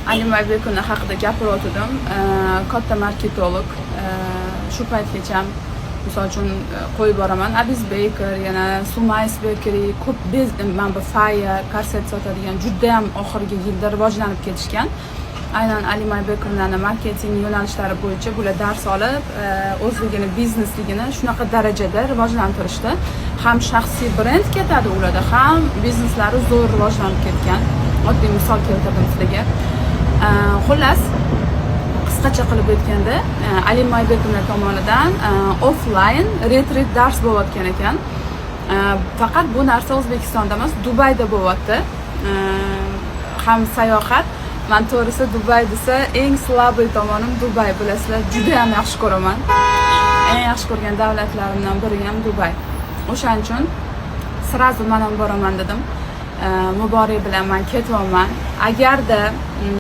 Ali Maybekuni haqida gapirdim. Katta marketolog. Shu paytgacha misol uchun qo'yib boraman. Abiz Baker, yana Sumais Bakery, ko'p mana bu Fire, korset sotadigan juda ham oxirgi yilda rivojlanib ketishgan. Aynan Ali Maybekerlarning marketing yo'nalishlari bo'yicha bular dars olib, o'zligini, biznesligini shunaqa darajada rivojlantirishdi. Ham shaxsiy brend ketadi ularda, ham bizneslari zo'r rivojlanib ketgan. Oddiy misol keltirdim sizlarga. Xullas, qisqacha qilib aytganda, Ali Maybekerlar tomonidan offline retreat dars bo'layotgan ekan. Faqat bu narsa O'zbekistonda emas, Dubayda bo'lyapti. Ham sayohat. Men to'g'risi Dubay desa, eng slabый tomonim Dubay, bilasizlar, juda ham yaxshi ko'raman. Eng yaxshi ko'rgan davlatlarimdan biri ham Dubay. O'shaning uchun sirazu men ham boraman dedim. Muborak bilan men ketyapman. Agarda